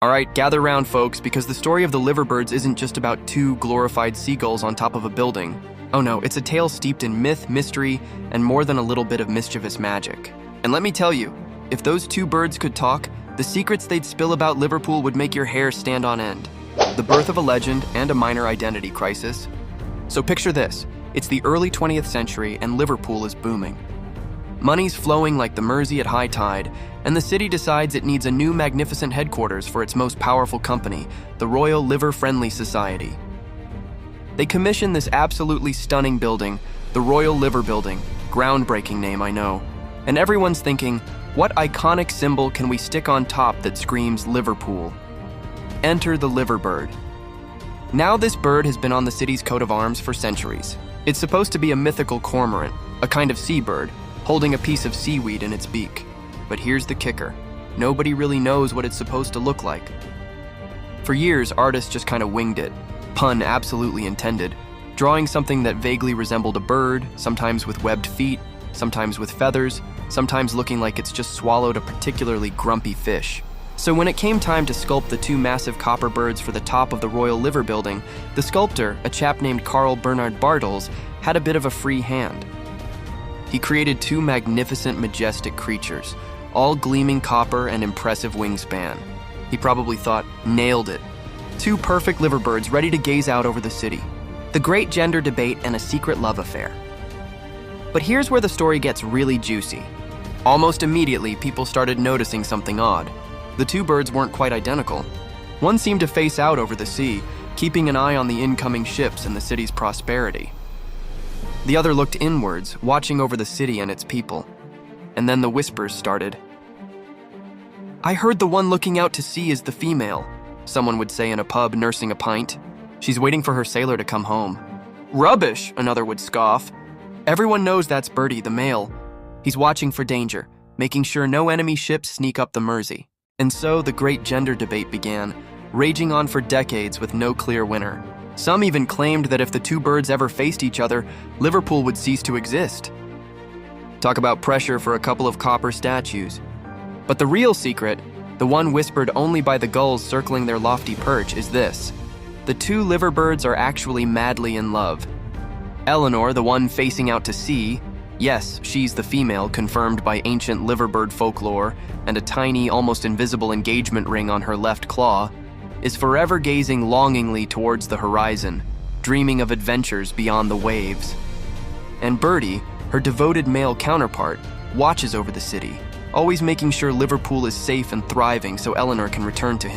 Alright, gather round, folks, because the story of the Liverbirds isn't just about two glorified seagulls on top of a building. Oh no, it's a tale steeped in myth, mystery, and more than a little bit of mischievous magic. And let me tell you, if those two birds could talk, the secrets they'd spill about Liverpool would make your hair stand on end. The birth of a legend and a minor identity crisis. So picture this, it's the early 20th century and Liverpool is booming. Money's flowing like the Mersey at high tide, and the city decides it needs a new magnificent headquarters for its most powerful company, the Royal Liver Friendly Society. They commission this absolutely stunning building, the Royal Liver Building, groundbreaking name, I know. And everyone's thinking, what iconic symbol can we stick on top that screams Liverpool? Enter the Liverbird. Now this bird has been on the city's coat of arms for centuries. It's supposed to be a mythical cormorant, a kind of seabird, holding a piece of seaweed in its beak. But here's the kicker. Nobody really knows what it's supposed to look like. For years, artists just kind of winged it, pun absolutely intended, drawing something that vaguely resembled a bird, sometimes with webbed feet, sometimes with feathers, sometimes looking like it's just swallowed a particularly grumpy fish. So when it came time to sculpt the two massive copper birds for the top of the Royal Liver Building, the sculptor, a chap named Carl Bernhard Bartels, had a bit of a free hand. He created two magnificent, majestic creatures, all gleaming copper and impressive wingspan. He probably thought, nailed it. Two perfect liverbirds ready to gaze out over the city. The great gender debate and a secret love affair. But here's where the story gets really juicy. Almost immediately, people started noticing something odd. The two birds weren't quite identical. One seemed to face out over the sea, keeping an eye on the incoming ships and the city's prosperity. The other looked inwards, watching over the city and its people. And then the whispers started. "I heard the one looking out to sea is the female," someone would say in a pub nursing a pint. "She's waiting for her sailor to come home." "Rubbish," another would scoff. "Everyone knows that's Bertie, the male. He's watching for danger, making sure no enemy ships sneak up the Mersey." And so the great gender debate began, raging on for decades with no clear winner. Some even claimed that if the two birds ever faced each other, Liverpool would cease to exist. Talk about pressure for a couple of copper statues. But the real secret, the one whispered only by the gulls circling their lofty perch, is this. The two liverbirds are actually madly in love. Eleanor, the one facing out to sea, yes, she's the female confirmed by ancient liverbird folklore and a tiny, almost invisible engagement ring on her left claw, is forever gazing longingly towards the horizon, dreaming of adventures beyond the waves. And Bertie, her devoted male counterpart, watches over the city, always making sure Liverpool is safe and thriving so Eleanor can return to him.